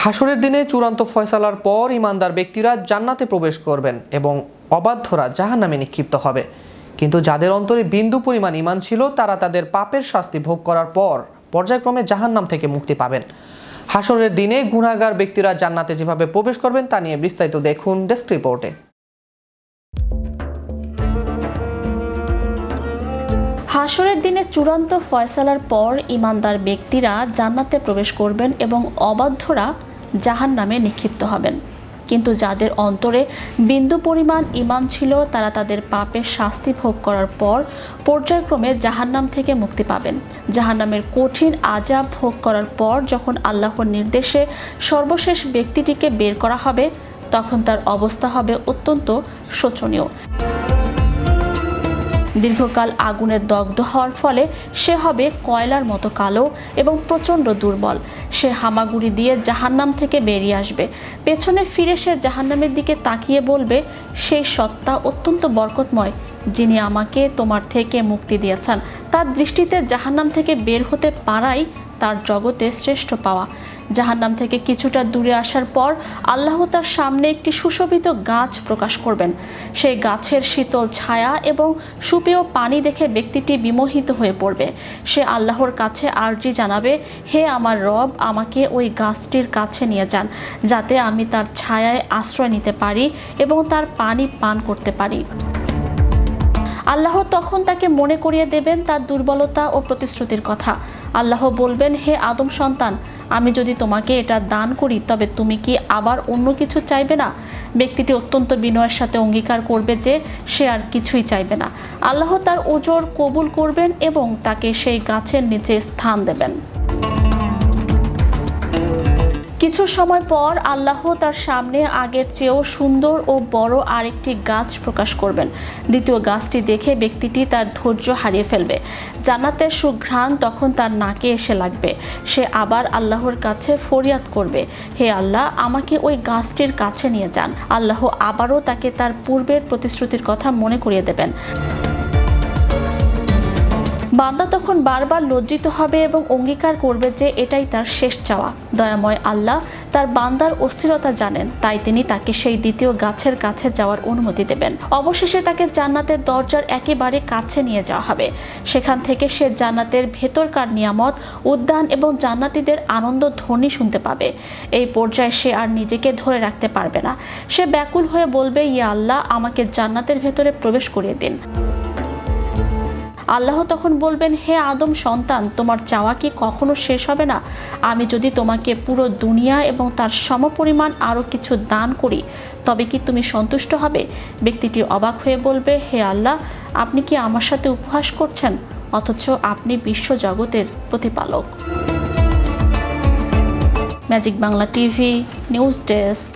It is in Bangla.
হাসরের দিনে চূড়ান্ত ফয়সালার পর ইমানদার ব্যক্তিরা জান্নাতে প্রবেশ করবেন এবং অবাধ্যরা জাহান্নামে নিক্ষিপ্ত হবে। কিন্তু যাদের অন্তরে বিন্দু পরিমাণ ঈমান ছিল তারা তাদের পাপের শাস্তি ভোগ করার পর পর্যায়ক্রমে জাহান্নাম থেকে মুক্তি পাবেন। হাসরের দিনে গুনাহগার ব্যক্তিরা জান্নাতে যেভাবে প্রবেশ করবেন তা নিয়ে বিস্তারিত দেখুন ডেস্ক রিপোর্টে। হাসরের দিনে চূড়ান্ত ফয়সালার পর ইমানদার ব্যক্তিরা জান্নাতে প্রবেশ করবেন এবং অবাধ্যরা জাহান্নামে নিক্ষিপ্ত হবেন। কিন্তু যাদের অন্তরে বিন্দু পরিমাণ ঈমান ছিল তারা তাদের পাপের শাস্তি ভোগ করার পর পর্যায়ক্রমে জাহান্নাম থেকে মুক্তি পাবেন। জাহান্নামের কঠিন আযাব ভোগ করার পর যখন আল্লাহর নির্দেশে সর্বশেষ ব্যক্তিটিকে বের করা হবে তখন তার অবস্থা হবে অত্যন্ত শোচনীয়। দীর্ঘকাল আগুনে দগ্ধ হওয়ার ফলে সে হবে কয়লার মতো কালো এবং প্রচণ্ড দুর্বল। সে হামাগুড়ি দিয়ে জাহান্নাম থেকে বেরিয়ে আসবে। পেছনে ফিরে সে জাহান্নামের দিকে তাকিয়ে বলবে, সেই সত্তা অত্যন্ত বরকতময় যিনি আমাকে তোমার থেকে মুক্তি দিয়েছেন। তার দৃষ্টিতে জাহান্নাম থেকে বের হতে পারাই তার জগতে শ্রেষ্ঠ পাওয়া। জাহান্নাম থেকে কিছুটা দূরে আসার পর আল্লাহ তার সামনে একটি সুশোভিত গাছ প্রকাশ করবেন। সেই গাছের শীতল ছায়া এবং সুপেয় পানি দেখে ব্যক্তিটি বিমোহিত হয়ে পড়বে। সে আল্লাহর কাছে আরজি জানাবে, হে আমার রব, আমাকে ওই গাছটির কাছে নিয়ে যান যাতে আমি তার ছায়ায় আশ্রয় নিতে পারি এবং তার পানি পান করতে পারি। আল্লাহ তখন তাকে মনে করিয়ে দেবেন তার দুর্বলতা ও প্রতিশ্রুতির কথা। আল্লাহ বলবেন, হে আদম সন্তান, আমি যদি তোমাকে এটা দান করি তবে তুমি কি আবার অন্য কিছু চাইবে না? ব্যক্তিটি অত্যন্ত বিনয়ের সাথে অঙ্গীকার করবে যে সে আর কিছুই চাইবে না। আল্লাহ তার ওজর কবুল করবেন এবং তাকে সেই গাছের নিচে স্থান দেবেন। কিছু সময় পর আল্লাহ তার সামনে আগের চেয়েও সুন্দর ও বড় আরেকটি গাছ প্রকাশ করবেন। দ্বিতীয় গাছটি দেখে ব্যক্তিটি তার ধৈর্য হারিয়ে ফেলবে। জান্নাতের সুঘ্রাণ তখন তার নাকে এসে লাগবে। সে আবার আল্লাহর কাছে ফরিয়াদ করবে, হে আল্লাহ, আমাকে ওই গাছটির কাছে নিয়ে যান। আল্লাহ আবারও তাকে তার পূর্বের প্রতিশ্রুতির কথা মনে করিয়ে দেবেন। বান্দা তখন বারবার লজ্জিত হবে এবং অঙ্গীকার করবে যে এটাই তার শেষ চাওয়া। দয়াময় আল্লাহ তার বান্দার অস্থিরতা জানেন, তাই তিনি তাকে সেই দ্বিতীয় গাছের কাছে যাওয়ার অনুমতি দেবেন। অবশেষে তাকে জান্নাতের দরজার একেবারে কাছে নিয়ে যাওয়া হবে। সেখান থেকে সে জান্নাতের ভেতরকার নিয়ামত, উদ্যান এবং জান্নাতীদের আনন্দ ধ্বনি শুনতে পাবে। এই পর্যায়ে সে আর নিজেকে ধরে রাখতে পারবে না। সে ব্যাকুল হয়ে বলবে, ইয়া আল্লাহ, আমাকে জান্নাতের ভেতরে প্রবেশ করিয়ে দিন। আল্লাহ তখন বলবেন, হে আদম সন্তান, তোমার চাওয়া কি কখনো শেষ হবে না? আমি যদি তোমাকে পুরো দুনিয়া এবং তার সমপরিমাণ আরও কিছু দান করি তবে কি তুমি সন্তুষ্ট হবে? ব্যক্তিটি অবাক হয়ে বলবে, হে আল্লাহ, আপনি কি আমার সাথে উপহাস করছেন? অথচ আপনি বিশ্ব জগতের প্রতিপালক। Magic Bangla TV news desk.